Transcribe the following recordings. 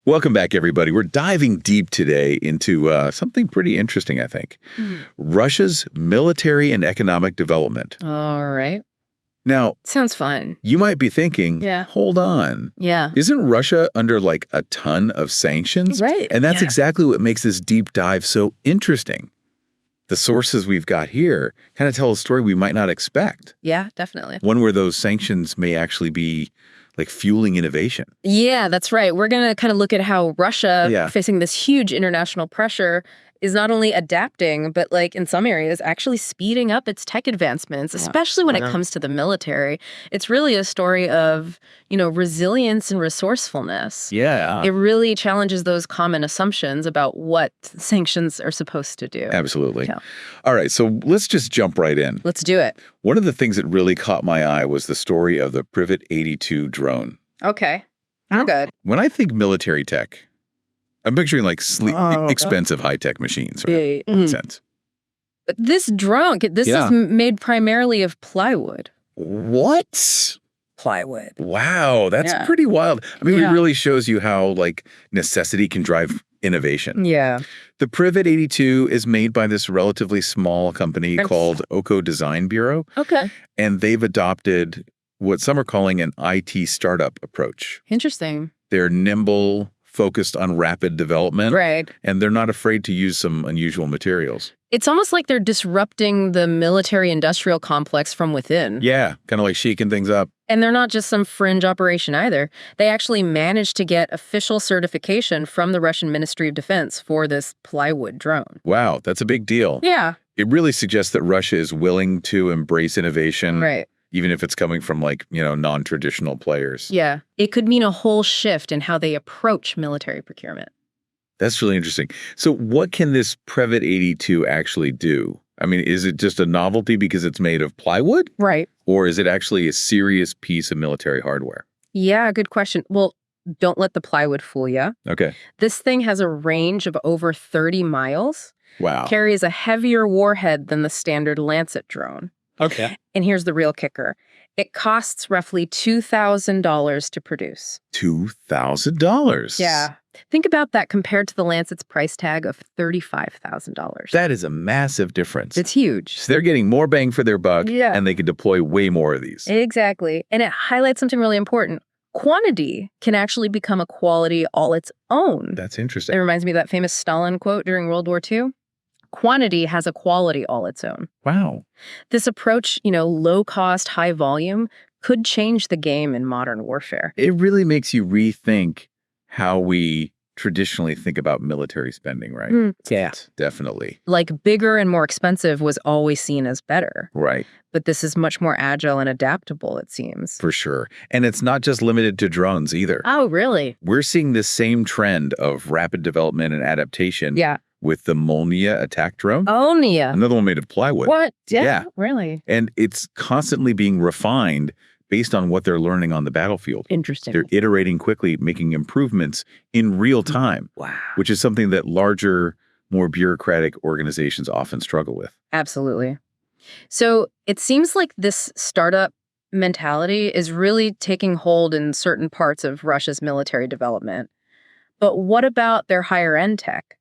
Welcome back, everybody. We're diving deep today into something pretty interesting, I think. Russia's military and economic development. All right. Now, sounds fun. You might be thinking, yeah, hold on. Yeah. Isn't Russia under like a ton of sanctions? Right. And that's exactly what makes this deep dive so interesting. The sources we've got here kind of tell a story we might not expect. Yeah, definitely. One where those sanctions may actually be like fueling innovation. Yeah, that's right. We're going to kind of look at how Russia, facing this huge international pressure, is not only adapting, but like in some areas, actually speeding up its tech advancements, especially when it comes to the military. It's really a story of, resilience and resourcefulness. Yeah. It really challenges those common assumptions about what sanctions are supposed to do. Absolutely. Yeah. All right, so let's just jump right in. Let's do it. One of the things that really caught my eye was the story of the Privet 82 drone. Okay. Good. When I think military tech, I'm picturing like expensive high-tech machines, right? Makes sense. But this drone, this is made primarily of plywood. What? Plywood. Wow, that's pretty wild. I mean, it really shows you how like necessity can drive innovation. Yeah. The Privet 82 is made by this relatively small company called Oko Design Bureau. Okay. And they've adopted what some are calling an IT startup approach. Interesting. They're nimble, focused on rapid development. Right. And they're not afraid to use some unusual materials. It's almost like they're disrupting the military-industrial complex from within. Yeah, kind of like shaking things up. And they're not just some fringe operation either. They actually managed to get official certification from the Russian Ministry of Defense for this plywood drone. Wow, that's a big deal. Yeah. It really suggests that Russia is willing to embrace innovation. Right. Even if it's coming from like, non-traditional players. Yeah. It could mean a whole shift in how they approach military procurement. That's really interesting. So what can this Privet 82 actually do? I mean, is it just a novelty because it's made of plywood? Right. Or is it actually a serious piece of military hardware? Yeah, good question. Well, don't let the plywood fool you. Okay. This thing has a range of over 30 miles. Wow. Carries a heavier warhead than the standard Lancet drone. Okay. And here's the real kicker. It costs roughly $2,000 to produce. $2,000? Yeah. Think about that compared to the Lancet's price tag of $35,000. That is a massive difference. It's huge. So they're getting more bang for their buck, and they can deploy way more of these. Exactly. And it highlights something really important. Quantity can actually become a quality all its own. That's interesting. It reminds me of that famous Stalin quote during World War II. Quantity has a quality all its own. Wow. This approach, low cost, high volume, could change the game in modern warfare. It really makes you rethink how we traditionally think about military spending, right? Yeah. Definitely. Like bigger and more expensive was always seen as better. Right. But this is much more agile and adaptable, it seems. For sure. And it's not just limited to drones either. Oh, really? We're seeing this same trend of rapid development and adaptation. Yeah. With the Molnia attack drone. Molnia. Another one made of plywood. What? Yeah. Really? And it's constantly being refined based on what they're learning on the battlefield. Interesting. They're iterating quickly, making improvements in real time. Wow. Which is something that larger, more bureaucratic organizations often struggle with. Absolutely. So it seems like this startup mentality is really taking hold in certain parts of Russia's military development. But what about their higher end tech?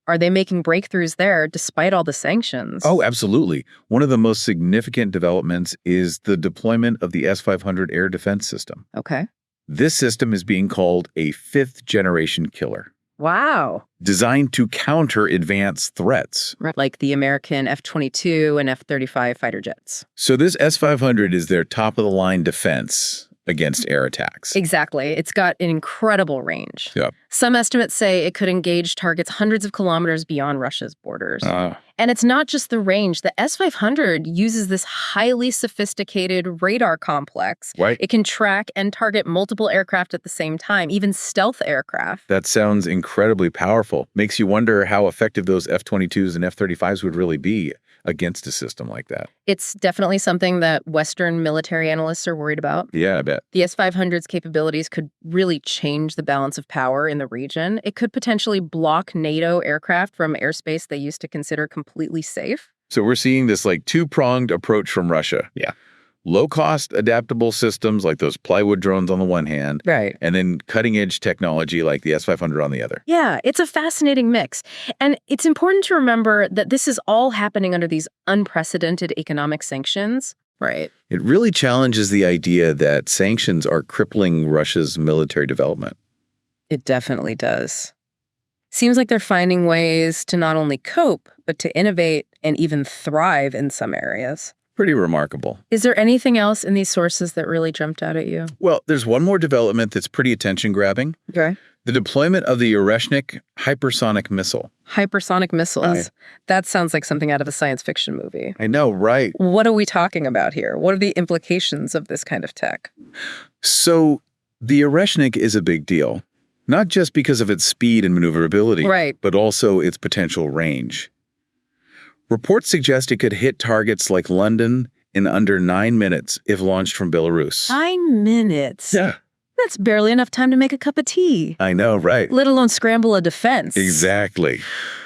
Are they making breakthroughs there despite all the sanctions? Oh, absolutely. One of the most significant developments is the deployment of the S-500 air defense system. Okay. This system is being called a fifth-generation killer. Wow. Designed to counter advanced threats. Like the American F-22 and F-35 fighter jets. So this S-500 is their top-of-the-line defense against air attacks. Exactly. It's got an incredible range. Yep. Some estimates say it could engage targets hundreds of kilometers beyond Russia's borders. And it's not just the range. The S-500 uses this highly sophisticated radar complex. Right. It can track and target multiple aircraft at the same time, even stealth aircraft. That sounds incredibly powerful. Makes you wonder how effective those F-22s and F-35s would really be against a system like that. It's definitely something that Western military analysts are worried about. Yeah, I bet. The S-500's capabilities could really change the balance of power in the region. It could potentially block NATO aircraft from airspace they used to consider completely safe. So we're seeing this like two-pronged approach from Russia. Yeah. Low-cost, adaptable systems like those plywood drones on the one hand, right, and then cutting-edge technology like the S-500 on the other. Yeah, it's a fascinating mix. And it's important to remember that this is all happening under these unprecedented economic sanctions. Right. It really challenges the idea that sanctions are crippling Russia's military development. It definitely does. Seems like they're finding ways to not only cope, but to innovate and even thrive in some areas. Pretty remarkable. Is there anything else in these sources that really jumped out at you? Well, there's one more development that's pretty attention-grabbing. Okay. The deployment of the Urashnik hypersonic missile. Hypersonic missiles. That sounds like something out of a science fiction movie. I know, right? What are we talking about here? What are the implications of this kind of tech? So the Urashnik is a big deal, not just because of its speed and maneuverability, right, but also its potential range. Reports suggest it could hit targets like London in under 9 minutes if launched from Belarus. 9 minutes? Yeah. That's barely enough time to make a cup of tea. I know, right? Let alone scramble a defense. Exactly.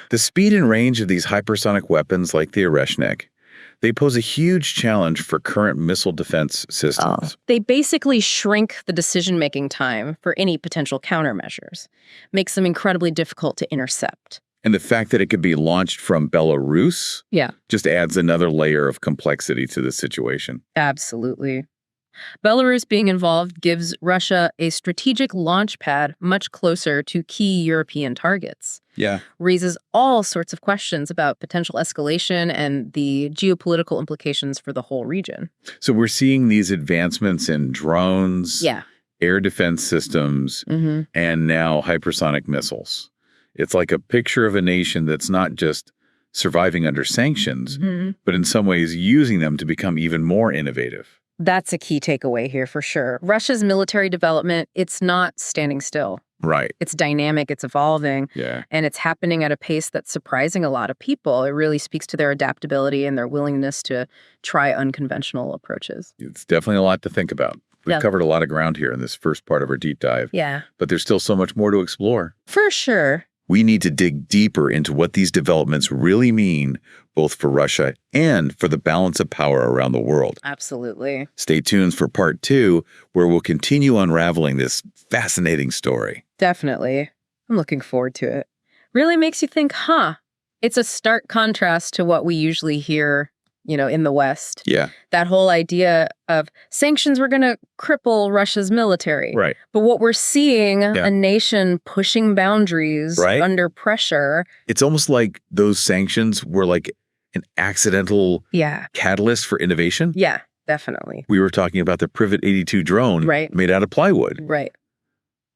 The speed and range of these hypersonic weapons like the Urashnik, they pose a huge challenge for current missile defense systems. They basically shrink the decision-making time for any potential countermeasures, makes them incredibly difficult to intercept. And the fact that it could be launched from Belarus just adds another layer of complexity to the situation. Absolutely. Belarus being involved gives Russia a strategic launch pad much closer to key European targets. Yeah. Raises all sorts of questions about potential escalation and the geopolitical implications for the whole region. So we're seeing these advancements in drones, air defense systems, and now hypersonic missiles. It's like a picture of a nation that's not just surviving under sanctions, but in some ways using them to become even more innovative. That's a key takeaway here for sure. Russia's military development, it's not standing still. Right. It's dynamic, it's evolving, and it's happening at a pace that's surprising a lot of people. It really speaks to their adaptability and their willingness to try unconventional approaches. It's definitely a lot to think about. We've covered a lot of ground here in this first part of our deep dive. Yeah. But there's still so much more to explore. For sure. We need to dig deeper into what these developments really mean, both for Russia and for the balance of power around the world. Absolutely. Stay tuned for part 2, where we'll continue unraveling this fascinating story. Definitely. I'm looking forward to it. Really makes you think, it's a stark contrast to what we usually hear, in the West. Yeah. That whole idea of sanctions were going to cripple Russia's military. Right. But what we're seeing, a nation pushing boundaries under pressure. It's almost like those sanctions were like an accidental catalyst for innovation. Yeah, definitely. We were talking about the Privet 82 drone made out of plywood. Right.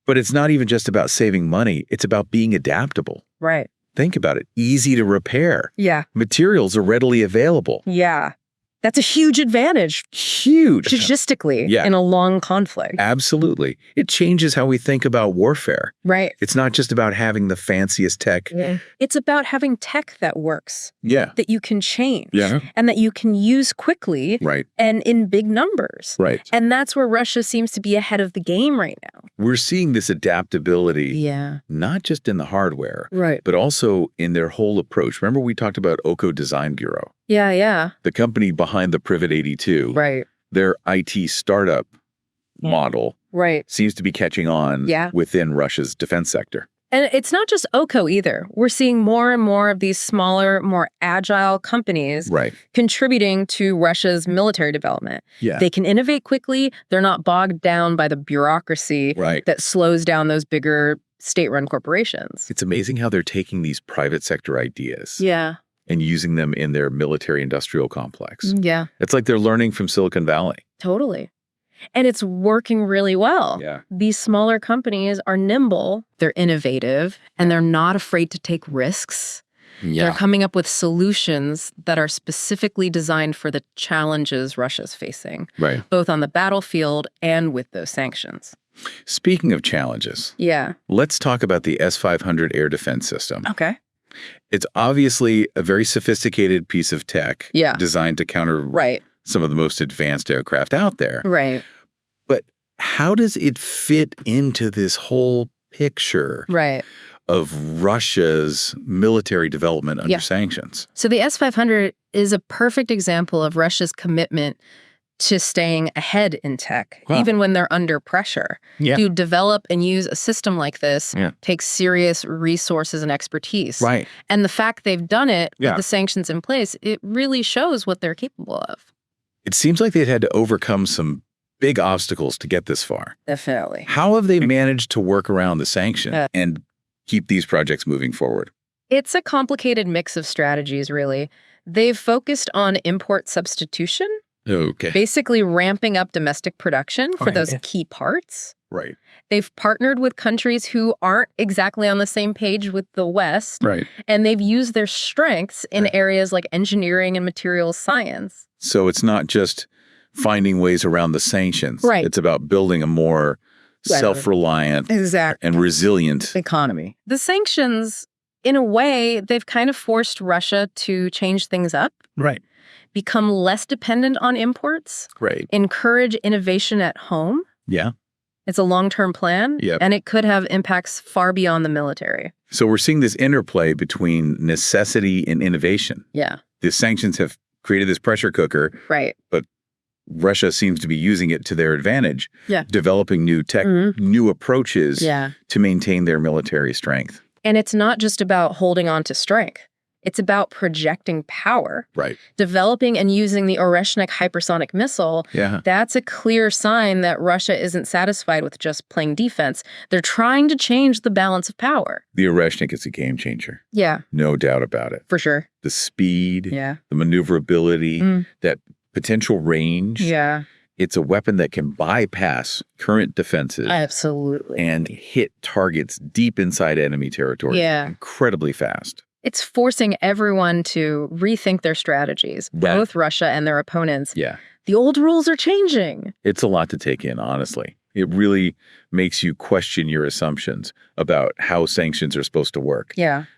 But it's not even just about saving money. It's about being adaptable. Right. Think about it. Easy to repair. Yeah. Materials are readily available. Yeah. That's a huge advantage. Huge. Logistically in a long conflict. Absolutely. It changes how we think about warfare. Right. It's not just about having the fanciest tech. Yeah. It's about having tech that works. Yeah. That you can change. Yeah. And that you can use quickly. Right. And in big numbers. Right. And that's where Russia seems to be ahead of the game right now. We're seeing this adaptability. Yeah. Not just in the hardware. Right. But also in their whole approach. Remember we talked about Oko Design Bureau? Yeah, yeah. The company behind the Privet 82. Right. Their IT startup model seems to be catching on within Russia's defense sector. And it's not just Oko either. We're seeing more and more of these smaller, more agile companies contributing to Russia's military development. Yeah. They can innovate quickly. They're not bogged down by the bureaucracy that slows down those bigger state-run corporations. It's amazing how they're taking these private sector ideas. Yeah. And using them in their military-industrial complex. Yeah. It's like they're learning from Silicon Valley. Totally. And it's working really well. Yeah. These smaller companies are nimble, they're innovative, and they're not afraid to take risks. Yeah. They're coming up with solutions that are specifically designed for the challenges Russia's facing, both on the battlefield and with those sanctions. Speaking of challenges, let's talk about the S-500 air defense system. Okay. It's obviously a very sophisticated piece of tech designed to counter some of the most advanced aircraft out there. Right. But how does it fit into this whole picture of Russia's military development under sanctions? So the S-500 is a perfect example of Russia's commitment to staying ahead in tech, even when they're under pressure. To develop and use a system like this takes serious resources and expertise. And the fact they've done it with the sanctions in place, it really shows what they're capable of. It seems like they've had to overcome some big obstacles to get this far. Definitely. How have they managed to work around the sanction and keep these projects moving forward? It's a complicated mix of strategies, really. They've focused on import substitution. Basically ramping up domestic production for those key parts. They've partnered with countries who aren't exactly on the same page with the West. And they've used their strengths in areas like engineering and materials science. So it's not just finding ways around the sanctions. It's about building a more self-reliant and resilient economy. The sanctions, in a way, they've kind of forced Russia to change things up. Become less dependent on imports. Encourage innovation at home. It's a long-term plan, and it could have impacts far beyond the military. So we're seeing this interplay between necessity and innovation. The sanctions have created this pressure cooker, but Russia seems to be using it to their advantage, developing new tech, new approaches to maintain their military strength. And it's not just about holding on to strength. It's about projecting power. Developing and using the Urashnik hypersonic missile, that's a clear sign that Russia isn't satisfied with just playing defense. They're trying to change the balance of power. The Urashnik is a game changer. No doubt about it. For sure. The speed, the maneuverability, that potential range. It's a weapon that can bypass current defenses. Absolutely. And hit targets deep inside enemy territory. Incredibly fast. It's forcing everyone to rethink their strategies, both Russia and their opponents. The old rules are changing. It's a lot to take in, honestly. It really makes you question your assumptions about how sanctions are supposed to work,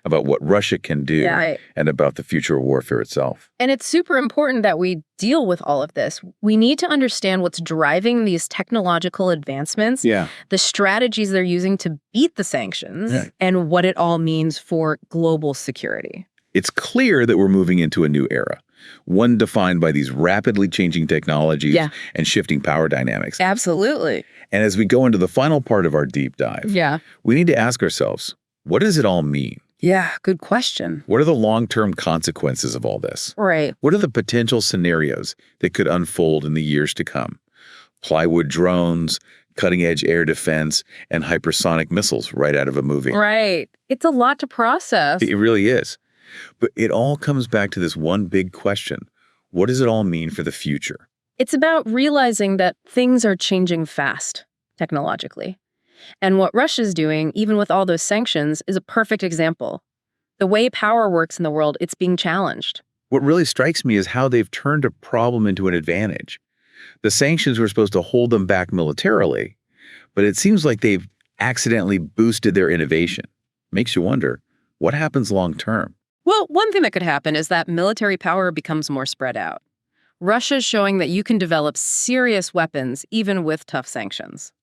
about what Russia can do, and about the future of warfare itself. And it's super important that we deal with all of this. We need to understand what's driving these technological advancements, the strategies they're using to beat the sanctions, and what it all means for global security. It's clear that we're moving into a new era, one defined by these rapidly changing technologies and shifting power dynamics. Absolutely. And as we go into the final part of our deep dive, we need to ask ourselves, what does it all mean? Good question. What are the long-term consequences of all this? What are the potential scenarios that could unfold in the years to come? Plywood drones, cutting-edge air defense, and hypersonic missiles right out of a movie. It's a lot to process. It really is. But it all comes back to this one big question. What does it all mean for the future? It's about realizing that things are changing fast, technologically. And what Russia's doing, even with all those sanctions, is a perfect example. The way power works in the world, it's being challenged. What really strikes me is how they've turned a problem into an advantage. The sanctions were supposed to hold them back militarily, but it seems like they've accidentally boosted their innovation. Makes you wonder, what happens long term? Well, one thing that could happen is that military power becomes more spread out. Russia's showing that you can develop serious weapons even with tough sanctions.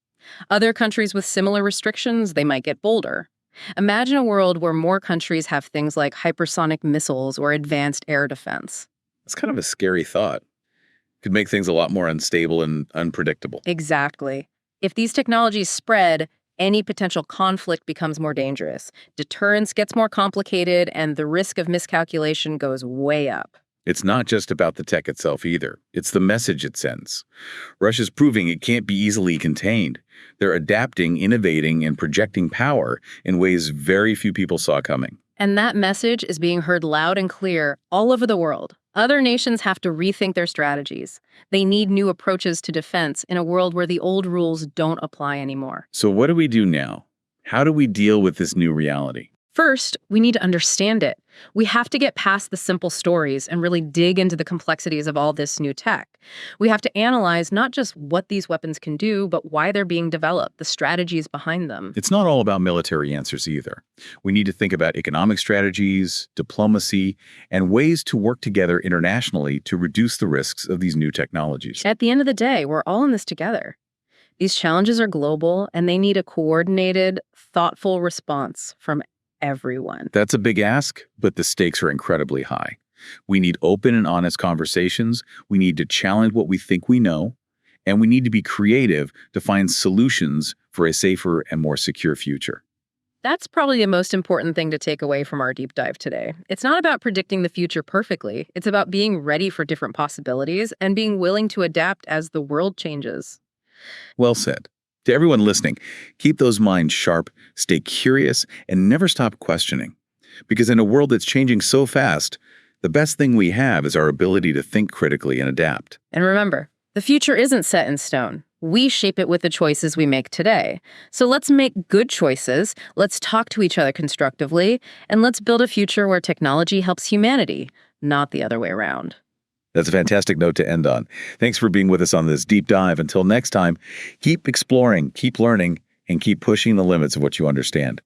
Other countries with similar restrictions, they might get bolder. Imagine a world where more countries have things like hypersonic missiles or advanced air defense. It's kind of a scary thought. Could make things a lot more unstable and unpredictable. Exactly. If these technologies spread, any potential conflict becomes more dangerous. Deterrence gets more complicated, and the risk of miscalculation goes way up. It's not just about the tech itself either. It's the message it sends. Russia's proving it can't be easily contained. They're adapting, innovating, and projecting power in ways very few people saw coming. And that message is being heard loud and clear all over the world. Other nations have to rethink their strategies. They need new approaches to defense in a world where the old rules don't apply anymore. So what do we do now? How do we deal with this new reality? First, we need to understand it. We have to get past the simple stories and really dig into the complexities of all this new tech. We have to analyze not just what these weapons can do, but why they're being developed, the strategies behind them. It's not all about military answers either. We need to think about economic strategies, diplomacy, and ways to work together internationally to reduce the risks of these new technologies. At the end of the day, we're all in this together. These challenges are global, and they need a coordinated, thoughtful response from everyone. That's a big ask, but the stakes are incredibly high. We need open and honest conversations. We need to challenge what we think we know. And we need to be creative to find solutions for a safer and more secure future. That's probably the most important thing to take away from our deep dive today. It's not about predicting the future perfectly. It's about being ready for different possibilities and being willing to adapt as the world changes. Well said. To everyone listening, keep those minds sharp, stay curious, and never stop questioning. Because in a world that's changing so fast, the best thing we have is our ability to think critically and adapt. And remember, the future isn't set in stone. We shape it with the choices we make today. So let's make good choices, let's talk to each other constructively, and let's build a future where technology helps humanity, not the other way around. That's a fantastic note to end on. Thanks for being with us on this deep dive. Until next time, keep exploring, keep learning, and keep pushing the limits of what you understand.